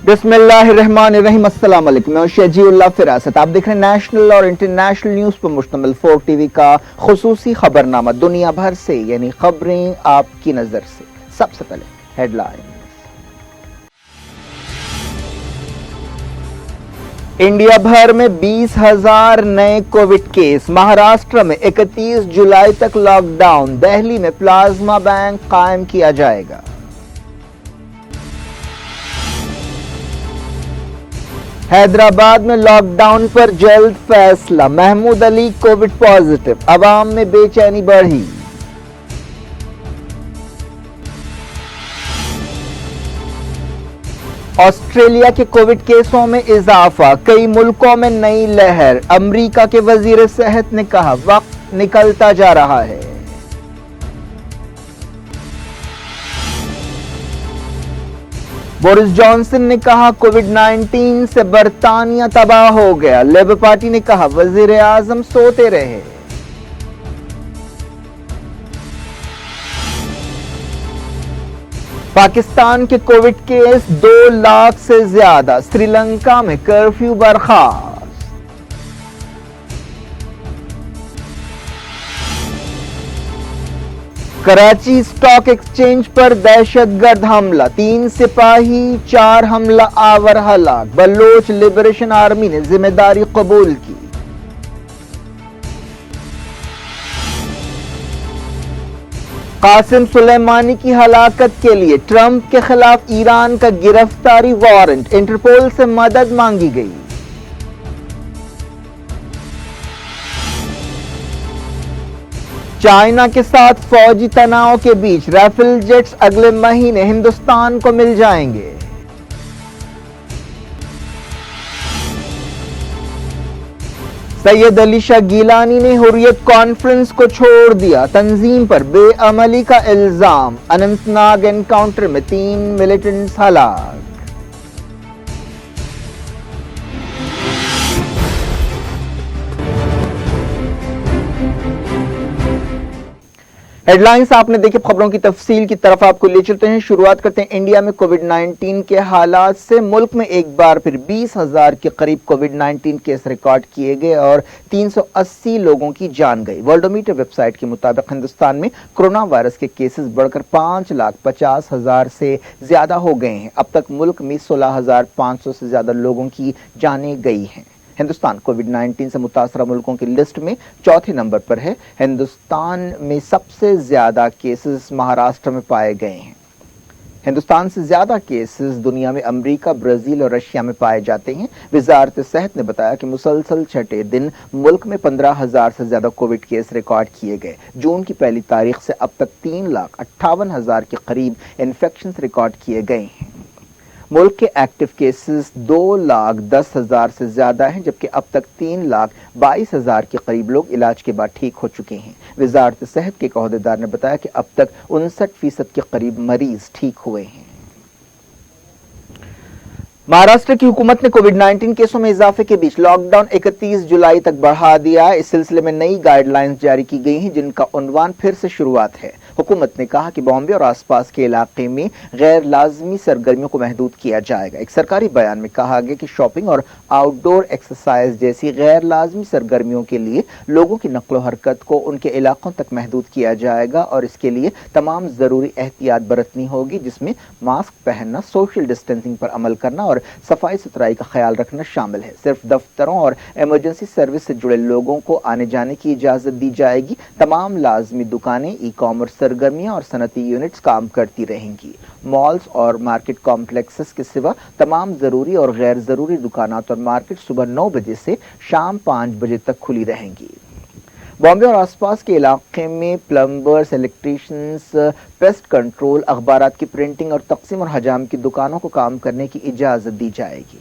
बिस्मिल्लाहिर्रहमानिर्रहीम। अस्सलाम वालेकुम। मैं शजीउल्लाह फिरासत। आप देख रहे हैं नेशनल और इंटरनेशनल न्यूज पर मुश्तमिल 4 टीवी का खुसूसी खबरनामा दुनिया भर से, यानी खबरें आपकी नजर से। सबसे पहले हेडलाइन। इंडिया भर में 20,000 नए कोविड केस। महाराष्ट्र में 31 जुलाई तक लॉकडाउन। दिल्ली में प्लाज्मा बैंक कायम किया जाएगा। हैदराबाद में लॉकडाउन पर जल्द फैसला। Mahmood Ali COVID positive. अवाम में बेचैनी बढ़ी। ऑस्ट्रेलिया के कोविड केसों में इजाफा। कई मुल्कों में नई लहर। अमेरिका के वजीर सेहत ने कहा वक्त निकलता जा रहा है। बोरिस जॉनसन ने कहा कोविड-19 से बरतानिया तबाह हो गया। लेबर पार्टी ने कहा वजीर आजम सोते रहे। पाकिस्तान के कोविड केस 2 लाख से ज्यादा। श्रीलंका में कर्फ्यू बर्खास्त। कराची स्टॉक एक्सचेंज पर दहशतगर्द हमला। 3 सिपाही 4 हमला आवर हलाक। बलोच लिबरेशन आर्मी ने जिम्मेदारी कबूल की। कासिम सुलेमानी की हलाकत के लिए ट्रंप के खिलाफ ईरान का गिरफ्तारी वारंट। इंटरपोल से मदद मांगी गई। चाइना के साथ फौजी तनाव के बीच राफेल जेट्स अगले महीने हिंदुस्तान को मिल जाएंगे। सैयद अली शाह गिलानी ने हुर्रियत कॉन्फ्रेंस को छोड़ दिया। तंजीम पर बेअमली का इल्जाम। अनंतनाग एनकाउंटर में 3 मिलिटेंट्स हलाक। हेडलाइंस आपने देखी। खबरों की तफसील की तरफ आपको ले चलते हैं। शुरुआत करते हैं इंडिया में कोविड-19 के हालात से। मुल्क में एक बार फिर 20,000 के करीब कोविड-19 केस रिकॉर्ड किए गए और 380 लोगों की जान गई। वर्ल्डोमीटर वेबसाइट के मुताबिक हिंदुस्तान में कोरोना वायरस के केसेस बढ़कर 5,50,000 से ज्यादा हो गए हैं। अब तक मुल्क में 16,500 से ज्यादा लोगों की जानें गई हैं। हिंदुस्तान कोविड-19 से मुतासरा मुल्कों की लिस्ट में चौथे नंबर पर है। हिंदुस्तान में सबसे ज्यादा केसेस महाराष्ट्र में पाए गए हैं। हिंदुस्तान से ज्यादा केसेस दुनिया में अमेरिका, ब्राजील और रशिया में पाए जाते हैं। वजारत सेहत ने बताया कि मुसलसल छठे दिन मुल्क में 15,000 से ज्यादा कोविड केस रिकॉर्ड किए गए। जून की पहली तारीख से अब तक 3,58,000 के करीब इन्फेक्शन रिकॉर्ड किए गए हैं। मुल्क के एक्टिव केसेस 2,10,000 से ज्यादा हैं, जबकि अब तक 3,22,000 के करीब लोग इलाज के बाद ठीक हो चुके हैं। वजारत सेहत के एक अहदेदार ने बताया कि अब तक 59% के करीब मरीज ठीक हुए हैं। महाराष्ट्र की हुकूमत ने कोविड-19 केसों में इजाफे के बीच लॉकडाउन 31 जुलाई तक बढ़ा दिया है। इस सिलसिले में नई गाइडलाइंस जारी की गई हैं, जिनका उन्वान फिर से शुरुआत है। हुकूमत ने कहा कि बॉम्बे और आसपास के इलाके में गैर लाजमी सरगर्मियों को महदूद किया जाएगा। एक सरकारी बयान में कहा गया कि शॉपिंग और आउटडोर एक्सरसाइज जैसी गैर लाजमी सरगर्मियों के लिए लोगों की नक्लो हरकत को उनके इलाकों तक महदूद किया जाएगा और इसके लिए तमाम जरूरी एहतियात बरतनी होगी, जिसमें मास्क पहनना, सोशल डिस्टेंसिंग पर अमल करना और सफाई सुथराई का ख्याल रखना शामिल है। सिर्फ दफ्तरों और इमरजेंसी सर्विस से जुड़े लोगों को आने जाने की इजाजत दी जाएगी। तमाम लाजमी दुकानें, ई कॉमर्स सरगर्मियां और सनती यूनिट्स काम करती रहेंगी। मॉल्स और मार्केट कॉम्प्लेक्सेस के सिवा तमाम जरूरी और गैर जरूरी दुकानात और मार्केट सुबह 9 बजे से शाम 5 बजे तक खुली रहेंगी। बॉम्बे और आसपास के इलाके में प्लम्बर्स, इलेक्ट्रीशियंस, पेस्ट कंट्रोल, अखबारात की प्रिंटिंग और तकसीम और हजाम की दुकानों को काम करने की इजाजत दी जाएगी।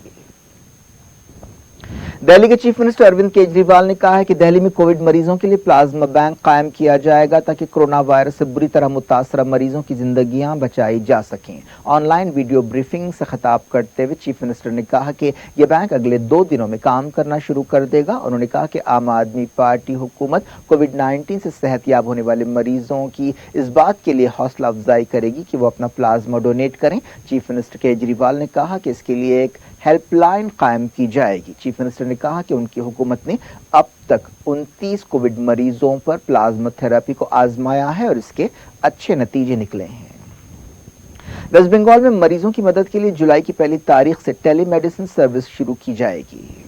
दिल्ली के चीफ मिनिस्टर अरविंद केजरीवाल ने कहा है कि दिल्ली में कोविड मरीजों के लिए प्लाज्मा बैंक कायम किया जाएगा ताकि कोरोना वायरस से बुरी तरह मुतासरा मरीजों की जिंदगियां बचाई जा सकें। ऑनलाइन वीडियो ब्रीफिंग से खिताब करते हुए चीफ मिनिस्टर ने कहा कि यह बैंक अगले 2 दिनों में काम करना शुरू कर देगा। उन्होंने कहा कि आम आदमी पार्टी हुकूमत कोविड-19 से सेहतयाब होने वाले मरीजों की इस बात के लिए हौसला अफजाई करेगी कि वो अपना प्लाज्मा डोनेट करें। चीफ मिनिस्टर केजरीवाल ने कहा कि इसके लिए एक हेल्पलाइन कायम की जाएगी। चीफ मिनिस्टर ने कहा कि उनकी हुकूमत ने अब तक 29 कोविड मरीजों पर प्लाज्मा थेरेपी को आजमाया है और इसके अच्छे नतीजे निकले हैं। वेस्ट बंगाल में मरीजों की मदद के लिए जुलाई की पहली तारीख से टेलीमेडिसिन सर्विस शुरू की जाएगी।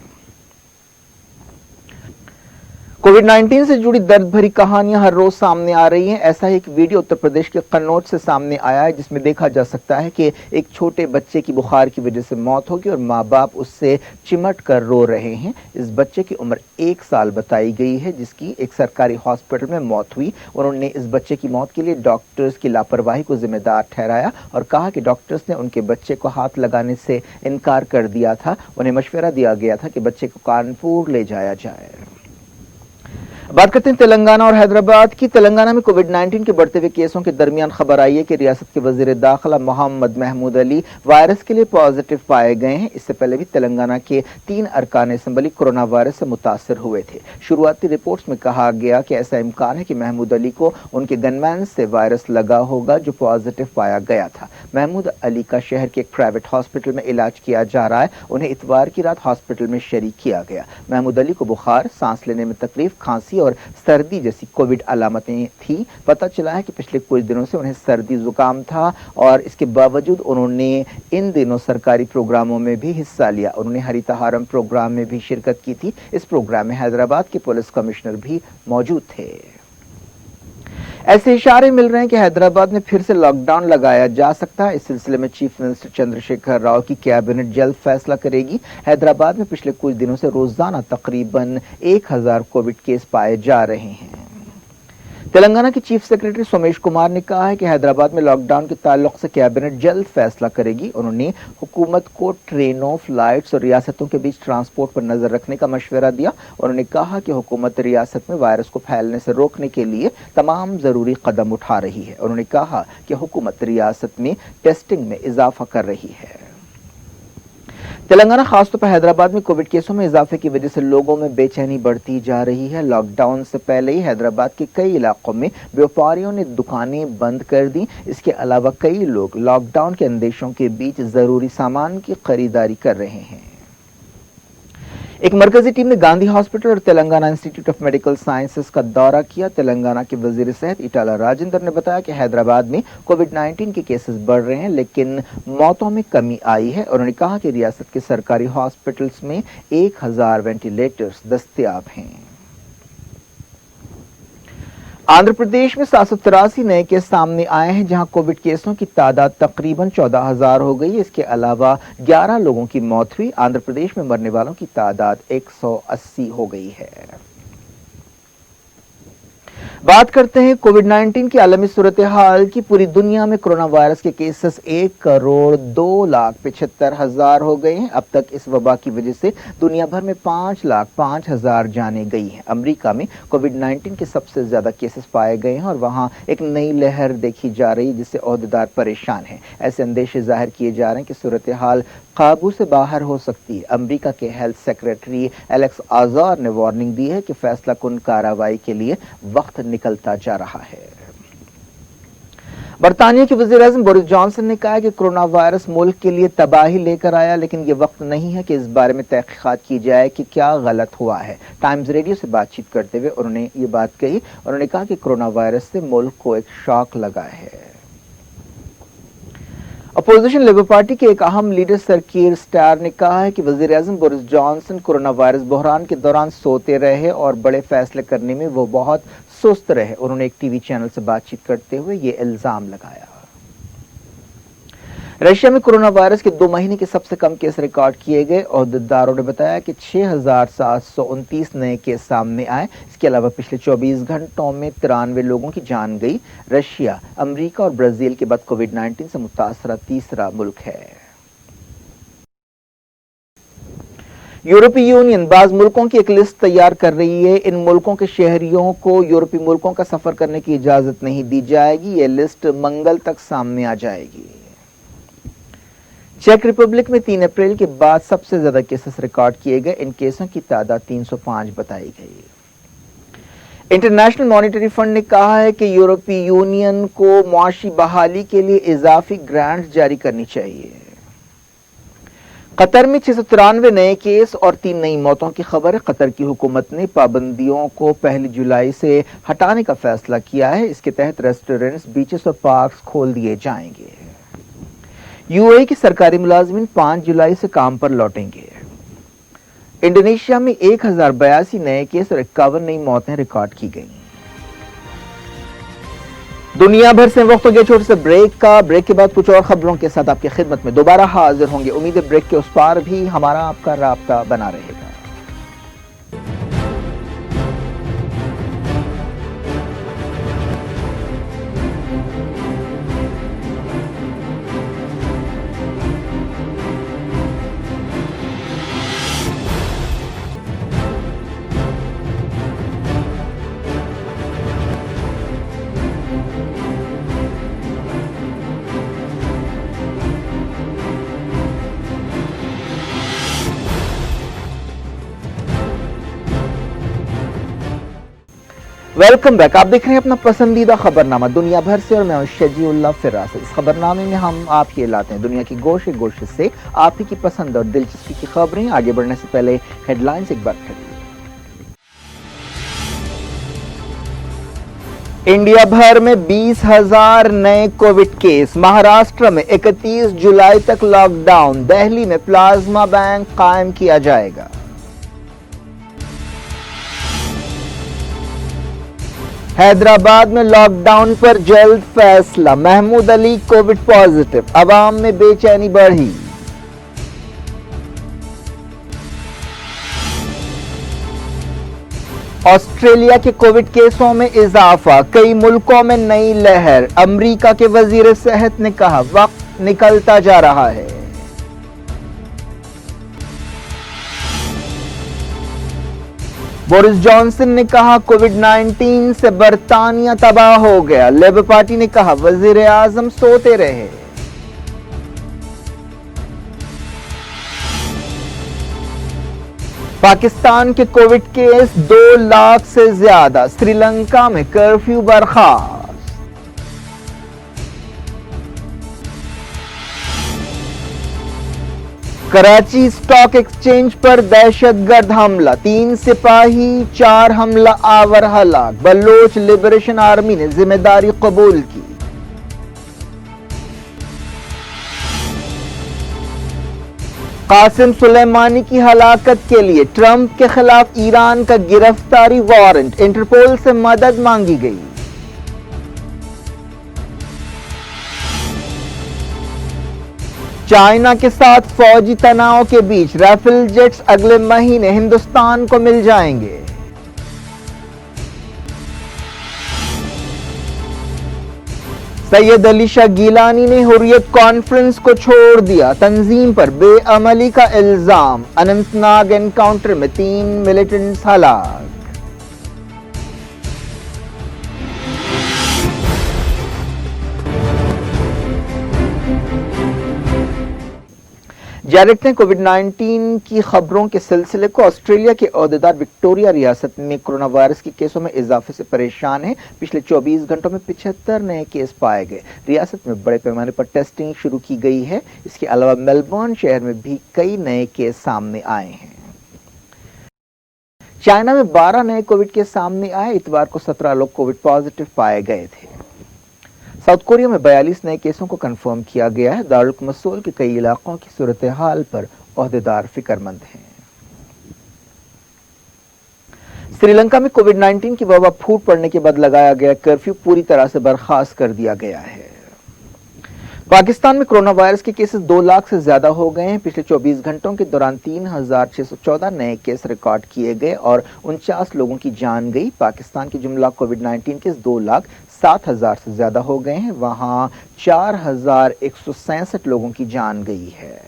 कोविड-19 से जुड़ी दर्द भरी कहानियां हर रोज सामने आ रही हैं। ऐसा ही एक वीडियो उत्तर प्रदेश के कन्नौज से सामने आया है जिसमें देखा जा सकता है कि एक छोटे बच्चे की बुखार की वजह से मौत होगी और माँ बाप उससे चिमट कर रो रहे हैं। इस बच्चे की उम्र 1 साल बताई गई है जिसकी एक सरकारी हॉस्पिटल में मौत हुई। उन्होंने इस बच्चे की मौत के लिए डॉक्टर्स की लापरवाही को जिम्मेदार ठहराया और कहा कि डॉक्टर्स ने उनके बच्चे को हाथ लगाने से इनकार कर दिया था। उन्हें मशवरा दिया गया था कि बच्चे को कानपुर ले जाया जाए। बात करते हैं तेलंगाना और हैदराबाद की। तेलंगाना में कोविड-19 के बढ़ते हुए केसों के दरमियान खबर आई है कि रियासत के वजीर दाखिला मोहम्मद महमूद अली वायरस के लिए पॉजिटिव पाए गए हैं। इससे पहले भी तेलंगाना के 3 अरकान असेंबली कोरोना वायरस से मुतासर हुए थे। शुरुआती रिपोर्ट्स में कहा गया कि ऐसा इम्कान है कि महमूद अली को उनके गनमैन से वायरस लगा होगा जो पॉजिटिव पाया गया था। महमूद अली का शहर के एक प्राइवेट हॉस्पिटल में इलाज किया जा रहा है। उन्हें इतवार की रात हॉस्पिटल में शरीक किया गया। महमूद अली को बुखार, सांस लेने में तकलीफ, खांसी और सर्दी जैसी कोविड अलामतें थी। पता चला है कि पिछले कुछ दिनों से उन्हें सर्दी जुकाम था और इसके बावजूद उन्होंने इन दिनों सरकारी प्रोग्रामों में भी हिस्सा लिया। उन्होंने हरितहारम प्रोग्राम में भी शिरकत की थी। इस प्रोग्राम में हैदराबाद के पुलिस कमिश्नर भी मौजूद थे। ऐसे इशारे मिल रहे हैं कि हैदराबाद में फिर से लॉकडाउन लगाया जा सकता है। इस सिलसिले में चीफ मिनिस्टर चंद्रशेखर राव की कैबिनेट जल्द फैसला करेगी। हैदराबाद में पिछले कुछ दिनों से रोजाना तकरीबन 1000 कोविड केस पाए जा रहे हैं। तेलंगाना के चीफ सेक्रेटरी सोमेश कुमार ने कहा है कि हैदराबाद में लॉकडाउन के ताल्लुक से कैबिनेट जल्द फैसला करेगी। उन्होंने हुकूमत को ट्रेनों, फ्लाइट्स और रियासतों के बीच ट्रांसपोर्ट पर नजर रखने का मशवरा दिया। उन्होंने कहा कि हुकूमत रियासत में वायरस को फैलने से रोकने के लिए तमाम जरूरी कदम उठा रही है। उन्होंने कहा कि हुकूमत रियासत में टेस्टिंग में इजाफा कर रही है। तेलंगाना खासतौर पर हैदराबाद में कोविड केसों में इजाफे की वजह से लोगों में बेचैनी बढ़ती जा रही है। लॉकडाउन से पहले ही हैदराबाद के कई इलाकों में व्यापारियों ने दुकानें बंद कर दी। इसके अलावा कई लोग लॉकडाउन के अंदेशों के बीच जरूरी सामान की खरीदारी कर रहे हैं। एक मरकजी टीम ने गांधी हॉस्पिटल और Telangana institute of medical sciences का दौरा किया। तेलंगाना के वजीर सेहत इटाला राजेंद्र ने बताया कि हैदराबाद में कोविड-19 के केसेस बढ़ रहे हैं लेकिन मौतों में कमी आई है। उन्होंने कहा कि रियासत के सरकारी हॉस्पिटल्स में 1000 वेंटिलेटर्स दस्तयाब हैं। आंध्र प्रदेश में 783 नए केस सामने आए हैं जहां कोविड केसों की तादाद तकरीबन 14,000 हो गई। इसके अलावा 11 लोगों की मौत हुई। आंध्र प्रदेश में मरने वालों की तादाद 180 हो गई है। बात करते हैं कोविड-19 की आलमी सूरत हाल की। पूरी दुनिया में कोरोना वायरस के केसेस 1,02,75,000 हो गए हैं। अब तक इस वबा की वजह से दुनिया भर में 5,05,000 जानें गई हैं। अमेरिका में कोविड-19 के सबसे ज्यादा केसेस पाए गए हैं और वहां एक नई लहर देखी जा रही है जिससे ओहदेदार परेशान हैं। ऐसे अंदेशे जाहिर किए जा रहे हैं कि सूरत हाल काबू से बाहर हो सकती है। अमेरिका के हेल्थ सेक्रेटरी एलेक्स आजार ने वार्निंग दी है कि फैसला कुन कार्रवाई के लिए वक्त निकलता जा रहा है। बरतानिया के वजीर आज़म बोरिस जॉनसन ने कहा कि कोरोना वायरस मुल्क के लिए तबाही लेकर आया लेकिन ये वक्त नहीं है कि इस बारे में तहकीकात की जाए कि क्या गलत हुआ है। टाइम्स रेडियो से बातचीत करते हुए उन्होंने ये बात कही। उन्होंने कहा कि कोरोना वायरस से मुल्क को एक शॉक लगा है। अपोजिशन लेबर पार्टी के एक अहम लीडर सर कीर स्टार ने कहा है कि वजीर आज़म बोरिस जॉनसन कोरोना वायरस बहरान के दौरान सोते रहे और बड़े फैसले करने में वो बहुत सुस्त रहे। उन्होंने एक टीवी चैनल से बातचीत करते हुए ये इल्जाम लगाया। रशिया में कोरोना वायरस के 2 महीने के सबसे कम केस रिकॉर्ड किए गए। ओहदेदारों ने बताया कि 6,729 नए केस सामने आए। इसके अलावा पिछले 24 घंटों में 93 लोगों की जान गई। रशिया, अमेरिका और ब्राजील के बाद कोविड-19 से मुतासरा तीसरा मुल्क है। यूरोपीय यूनियन बाज मुल्कों की एक लिस्ट तैयार कर रही है। इन मुल्कों के शहरियों को यूरोपीय मुल्कों का सफर करने की इजाजत नहीं दी जाएगी। ये लिस्ट मंगल तक सामने आ जाएगी। चेक रिपब्लिक में 3 अप्रैल के बाद सबसे ज्यादा केसेस रिकॉर्ड किए गए। इन केसों की तादाद 305 बताई गई। इंटरनेशनल मॉनेटरी फंड ने कहा है कि यूरोपीय यूनियन को मुआशी बहाली के लिए इजाफी ग्रांट जारी करनी चाहिए। कतर में 693 नए केस और 3 नई मौतों की खबर है। कतर की हुकूमत ने पाबंदियों को 1 जुलाई से हटाने का फैसला किया है। इसके तहत रेस्टोरेंट्स, बीचेस और पार्क्स खोल दिए जाएंगे। यूएई के सरकारी मुलाजमीन 5 जुलाई से काम पर लौटेंगे। इंडोनेशिया में 1082 नए केस और 51 नई मौतें रिकॉर्ड की गई। दुनिया भर से वक्त हो गया छोटे से ब्रेक का। ब्रेक के बाद कुछ और खबरों के साथ आपकी खिदमत में दोबारा हाजिर होंगे। उम्मीद है ब्रेक के उस पार भी हमारा आपका राब्ता बना रहेगा। Welcome back. आप देख रहे हैं अपना पसंदीदा खबरनामा दुनिया भर से और मैं हूं शजीउल्लाह फिरास। इस खबरनामे में हम आपके लाते हैं दुनिया की गोशे गोशे से आप ही की पसंद और दिलचस्पी की खबरें। आगे बढ़ने से पहले हेडलाइंस एक बार फिर। इंडिया भर में 20,000 नए कोविड केस। महाराष्ट्र में 31 जुलाई तक लॉकडाउन। दिल्ली में प्लाज्मा बैंक कायम किया जाएगा। हैदराबाद में लॉकडाउन पर जल्द फैसला। Mahmood Ali COVID positive. अवाम में बेचैनी बढ़ी। ऑस्ट्रेलिया के कोविड केसों में इजाफा। कई मुल्कों में नई लहर। अमेरिका के वजीर सेहत ने कहा वक्त निकलता जा रहा है। बोरिस जॉनसन ने कहा कोविड-19 से बरतानिया तबाह हो गया। लेबर पार्टी ने कहा वजीर आजम सोते रहे। पाकिस्तान के कोविड केस 2 लाख से ज्यादा। श्रीलंका में कर्फ्यू बर्खास्त। कराची स्टॉक एक्सचेंज पर दहशतगर्द हमला। 3 सिपाही 4 हमला आवर हलाक। बलोच लिबरेशन आर्मी ने जिम्मेदारी कबूल की। कासिम सुलेमानी की हलाकत के लिए ट्रंप के खिलाफ ईरान का गिरफ्तारी वारंट। इंटरपोल से मदद मांगी गई। चाइना के साथ फौजी तनाव के बीच राफेल जेट्स अगले महीने हिंदुस्तान को मिल जाएंगे। सैयद अली शाह गिलानी ने हुर्रियत कॉन्फ्रेंस को छोड़ दिया। तंजीम पर बेअमली का इल्जाम। अनंतनाग एनकाउंटर में 3 मिलिटेंट्स हलाक। जारी रखते हैं कोविड-19 की खबरों के सिलसिले को। ऑस्ट्रेलिया के ओहदेदार विक्टोरिया रियासत में कोरोना वायरस के केसों में इजाफे से परेशान है। पिछले 24 घंटों में 75 नए केस पाए गए। रियासत में बड़े पैमाने पर टेस्टिंग शुरू की गई है। इसके अलावा मेलबर्न शहर में भी कई नए केस सामने आए हैं। चाइना में 12 नए कोविड केस सामने आए। इतवार को 17 लोग कोविड पॉजिटिव पाए गए थे। साउथ कोरिया में 42 नए केसों को कंफर्म किया गया है। दारुल मसूल के कई इलाकों की सूरत हाल पर ओहदेदार फिक्रमंद हैं। श्रीलंका में कोविड-19 की वबा फूट पड़ने के बाद लगाया गया कर्फ्यू पूरी तरह से बर्खास्त कर दिया गया है। पाकिस्तान में कोरोना वायरस के केसेस 2 लाख से ज्यादा हो गए हैं। पिछले 24 घंटों के दौरान 3,614 नए केस रिकॉर्ड किए गए और 49 लोगों की जान गई। पाकिस्तान के जुमला कोविड-19 केस 2,07,000 से ज्यादा हो गए हैं। वहां 4,167 लोगों की जान गई है।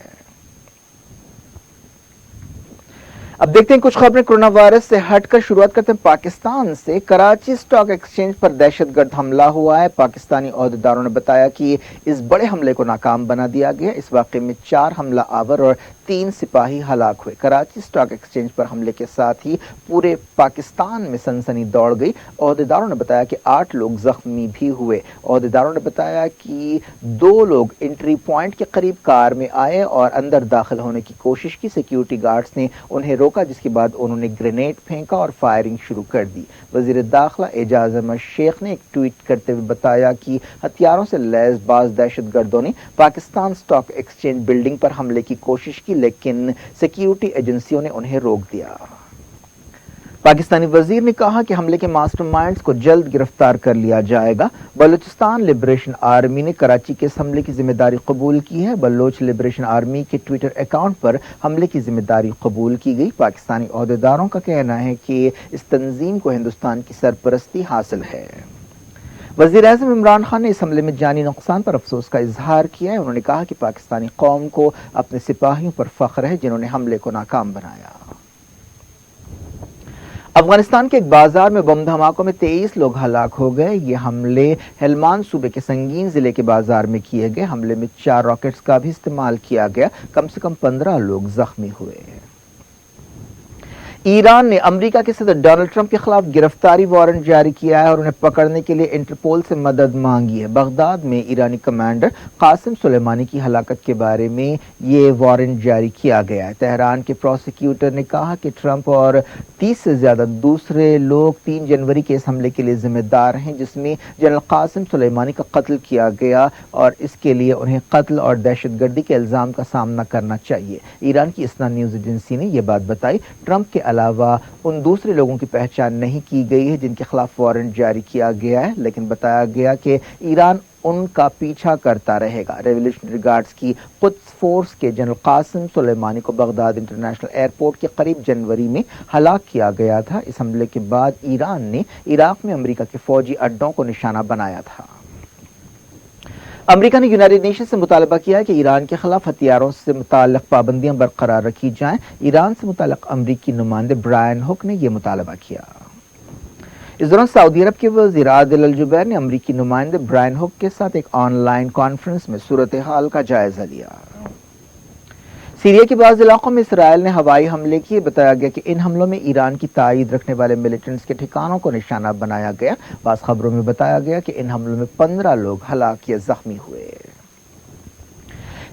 अब देखते हैं कुछ खबरें कोरोना वायरस से हटकर। शुरुआत करते हैं पाकिस्तान से। कराची स्टॉक एक्सचेंज पर दहशतगर्द हमला हुआ है। पाकिस्तानी ओहदेदारों ने बताया कि इस बड़े हमले को नाकाम बना दिया गया। इस वाक़े में 4 हमला आवर और 3 सिपाही हलाक हुए। कराची स्टॉक एक्सचेंज पर हमले के साथ ही पूरे पाकिस्तान में सनसनी दौड़ गई। ओहदेदारों ने बताया कि 8 लोग जख्मी भी हुए। ओहदेदारों ने बताया कि 2 लोग एंट्री पॉइंट के करीब कार में आए और अंदर दाखिल होने की कोशिश की। सिक्योरिटी गार्ड्स ने उन्हें रोका, जिसके बाद उन्होंने ग्रेनेड फेंका और फायरिंग शुरू कर दी। वजीर दाखिला एजाज अहमद शेख ने एक ट्वीट करते हुए बताया कि हथियारों से लैस बाज दहशतगर्दों ने पाकिस्तान स्टॉक एक्सचेंज बिल्डिंग पर हमले की कोशिश की, लेकिन सिक्योरिटी एजेंसियों ने उन्हें रोक दिया। पाकिस्तानी वजीर ने कहा कि हमले के मास्टरमाइंड्स को जल्द गिरफ्तार कर लिया जाएगा। बलूचिस्तान लिबरेशन आर्मी ने कराची के इस हमले की जिम्मेदारी कबूल की है। बलोच लिबरेशन आर्मी के ट्विटर अकाउंट पर हमले की जिम्मेदारी कबूल की गई। पाकिस्तानी ओहदेदारों का कहना है कि इस तंजीम को हिंदुस्तान की सरपरस्ती हासिल है। वज़ीर आज़म इमरान खान ने इस हमले में जानी नुकसान पर अफसोस का इजहार किया है। उन्होंने कहा कि पाकिस्तानी कौम को अपने सिपाहियों पर फख्र है जिन्होंने हमले को नाकाम बनाया। अफगानिस्तान के एक बाजार में बम धमाकों में 23 लोग हलाक हो गए। ये हमले हेलमान सूबे के संगीन जिले के बाजार में किए गए। हमले में 4 रॉकेट्स का भी इस्तेमाल किया गया। कम से कम 15 लोग जख्मी हुए। ईरान ने अमेरिका के सदर डोनाल्ड ट्रंप के खिलाफ गिरफ्तारी वारंट जारी किया है और उन्हें पकड़ने के लिए इंटरपोल से मदद मांगी है। बगदाद में ईरानी कमांडर कासिम सुलेमानी की हलाकत के बारे में ये वारंट जारी किया गया है। तेहरान के प्रोसिक्यूटर ने कहा कि ट्रंप और 30 से ज्यादा दूसरे लोग 3 जनवरी के इस हमले के लिए जिम्मेदार हैं, जिसमें जनरल कासिम सुलेमानी का कत्ल किया गया और इसके लिए उन्हें कत्ल और दहशतगर्दी के इल्जाम का सामना करना चाहिए। ईरान की इसना न्यूज एजेंसी ने यह बात बताई। ट्रंप के अलावा उन दूसरे लोगों की पहचान नहीं की गई है जिनके खिलाफ वारंट जारी किया गया है, लेकिन बताया गया कि ईरान उनका पीछा करता रहेगा। रेवोल्यूशनरी गार्ड्स की कुद्स फोर्स के जनरल कासिम सुलेमानी को बगदाद इंटरनेशनल एयरपोर्ट के करीब जनवरी में हलाक किया गया था। इस हमले के बाद ईरान ने इराक में अमेरिका के फौजी अड्डों को निशाना बनाया था। अमेरिका ने यूनाइटेड नेशन से मुतालबा किया है कि ईरान के खिलाफ हथियारों से मुताल्लिक पाबंदियां बरकरार रखी जाएं। ईरान से मुताल्लिक अमरीकी नुमाइंदे ब्रायन हुक ने यह मुतालबा किया। इस दौरान सऊदी अरब के वज़ीर आदिल अल जुबैर ने अमरीकी नुमाइंदे ब्रायन हुक के साथ एक ऑनलाइन कॉन्फ्रेंस में सूरत हाल का जायजा लिया। सीरिया के बाज़ इलाकों में इसराइल ने हवाई हमले किए। बताया गया कि इन हमलों में ईरान की ताईद रखने वाले मिलिटेंट्स के ठिकानों को निशाना बनाया गया। बाज़ खबरों में बताया गया कि इन हमलों में 15 लोग हलाक या जख्मी हुए।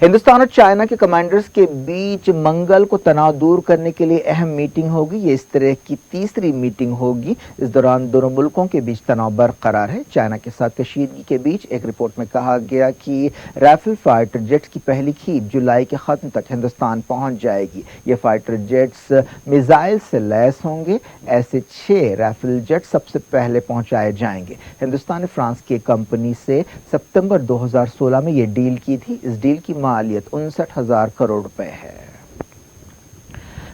हिंदुस्तान और चाइना के कमांडर्स के बीच मंगल को तनाव दूर करने के लिए अहम मीटिंग होगी। ये इस तरह की तीसरी मीटिंग होगी। इस दौरान दोनों मुल्कों के बीच तनाव बरकरार है। चाइना के साथ कशीदगी के बीच एक रिपोर्ट में कहा गया कि राइफल फाइटर जेट्स की पहली खेप जुलाई के खत्म तक हिंदुस्तान पहुंच जाएगी। ये फाइटर जेट्स मिसाइल से लैस होंगे। ऐसे 6 राइफल जेट सबसे पहले पहुंचाए जाएंगे। हिंदुस्तान ने फ्रांस की कंपनी से सितंबर 2016 में ये डील की थी। इस डील की मालियत 59,000 करोड़ रुपए है।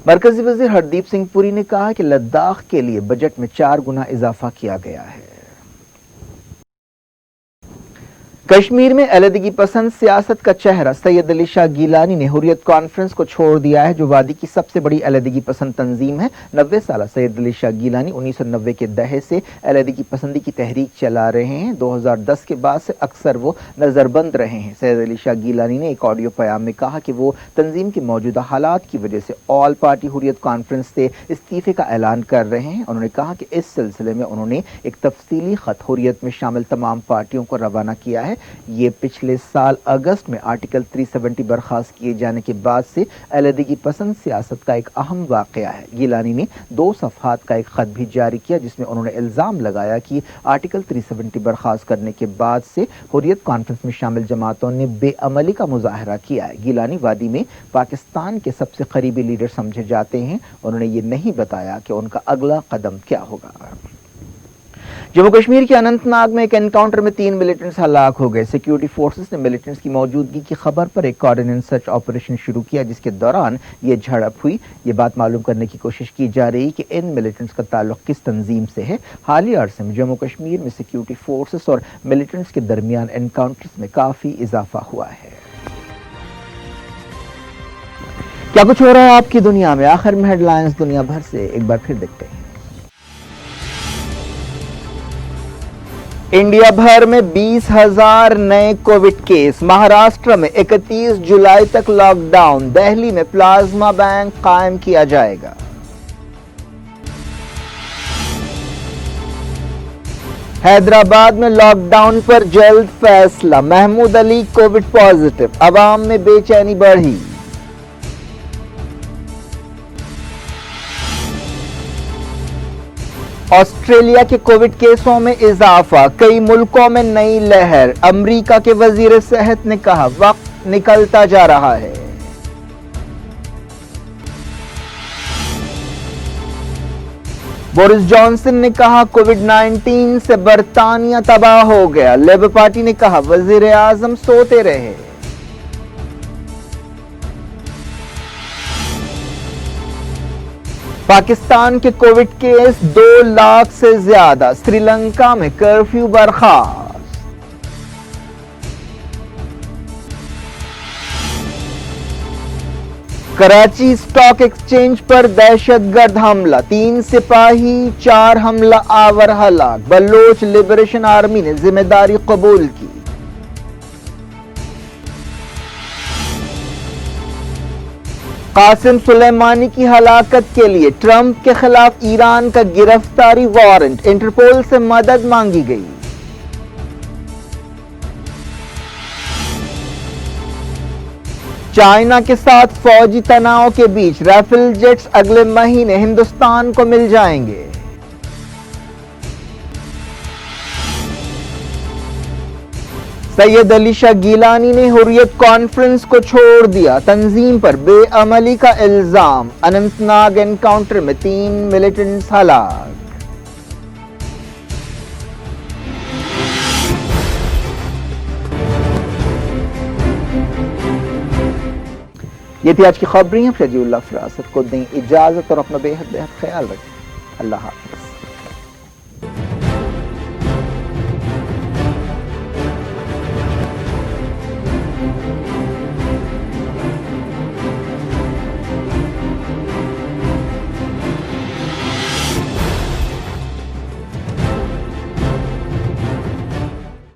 मरकजी वजीर हरदीप सिंह पुरी ने कहा कि लद्दाख के लिए बजट में 4 गुना इजाफा किया गया है। कश्मीर में अलहदगी पसंद सियासत का चेहरा सैयद अली शाह गिलानी ने हुर्रियत कॉन्फ्रेंस को छोड़ दिया है, जो वादी की सबसे बड़ी अलहदगी पसंद तंजीम है। 90 साल सैयद अली शाह गिलानी 1990 के दहे से अलहदगी पसंदी की तहरीक चला रहे हैं। 2010 के बाद से अक्सर वो नजरबंद रहे हैं। सैयद अली शाह गिलानी ने एक ऑडियो बयान में कहा कि वो तंजीम के मौजूदा हालात की वजह से ऑल पार्टी हुर्रियत कॉन्फ्रेंस से इस्तीफे का ऐलान कर रहे हैं। उन्होंने कहा कि इस सिलसिले में उन्होंने एक तफसीली खत हुर्रियत में शामिल तमाम पार्टियों को रवाना किया है। ये पिछले साल अगस्त में आर्टिकल 370 बर्खास्त किए जाने के बाद से अलहदगी पसंद सियासत का एक अहम वाकया है। गिलानी ने 2 सफ़हात का एक खत भी जारी किया, जिसमें उन्होंने इल्ज़ाम लगाया कि आर्टिकल 370 बर्खास्त करने के बाद से हुर्रियत कॉन्फ्रेंस में शामिल जमातों ने बेअमली का मुजाहरा किया है। गिलानी वादी में पाकिस्तान के सबसे करीबी लीडर समझे जाते हैं। उन्होंने ये नहीं बताया कि उनका अगला कदम क्या होगा। जम्मू कश्मीर के अनंतनाग में एक एनकाउंटर में 3 मिलिटेंट्स हलाक हो गए। सिक्योरिटी फोर्सेस ने मिलिटेंट्स की मौजूदगी की खबर पर एक कोऑर्डिनेट सर्च ऑपरेशन शुरू किया, जिसके दौरान ये झड़प हुई। ये बात मालूम करने की कोशिश की जा रही कि इन मिलिटेंट्स का ताल्लुक किस तंजीम से है। हालिया अरसे में जम्मू कश्मीर में सिक्योरिटी फोर्सेस और मिलिटेंट्स के दरमियान एनकाउंटर्स में काफी इजाफा हुआ है। کیا کچھ ہو رہا ہے آپ کی دنیا میں؟ آخر میں ہیڈ لائنز دنیا بھر سے ایک بار پھر دیکھتے ہیں۔ انڈیا بھر میں 20,000 نئے کووڈ کیس، مہاراشٹر میں 31 جولائی تک لاک ڈاؤن، دہلی میں پلازما بینک قائم کیا جائے گا۔ حیدرآباد میں لاک ڈاؤن پر جلد فیصلہ، محمود علی کووڈ پازیٹو، عوام میں بے چینی بڑھی۔ آسٹریلیا کے کووڈ کیسوں میں اضافہ، کئی ملکوں میں نئی لہر، امریکہ کے وزیر صحت نے کہا وقت نکلتا جا رہا ہے۔ بورس جانسن نے کہا کووڈ 19 سے برطانیہ تباہ ہو گیا، لیبر پارٹی نے کہا وزیر اعظم سوتے رہے۔ پاکستان کے کووڈ کیس 2 لاکھ سے زیادہ، سری لنکا میں کرفیو برخاست۔ کراچی اسٹاک ایکسچینج پر دہشت گرد حملہ، 3 سپاہی 4 حملہ آور ہلاک، بلوچ لبریشن آرمی نے ذمہ داری قبول کی۔ قاسم سلیمانی کی ہلاکت کے لیے ٹرمپ کے خلاف ایران کا گرفتاری وارنٹ، انٹرپول سے مدد مانگی گئی۔ چائنا کے ساتھ فوجی تناؤ کے بیچ رافیل جیٹس اگلے مہینے ہندوستان کو مل جائیں گے۔ سید علی شاہ گیلانی نے حریت کانفرنس کو چھوڑ دیا، تنظیم پر بے عملی کا الزام، اننت ناگ انکاؤنٹر میں 3 ملیٹنٹس ہلاک۔ یہ تھی آج کی خبریں، شجیع اللہ فراست کو دیں اجازت اور اپنا بے حد خیال رکھیں۔ اللہ حافظ۔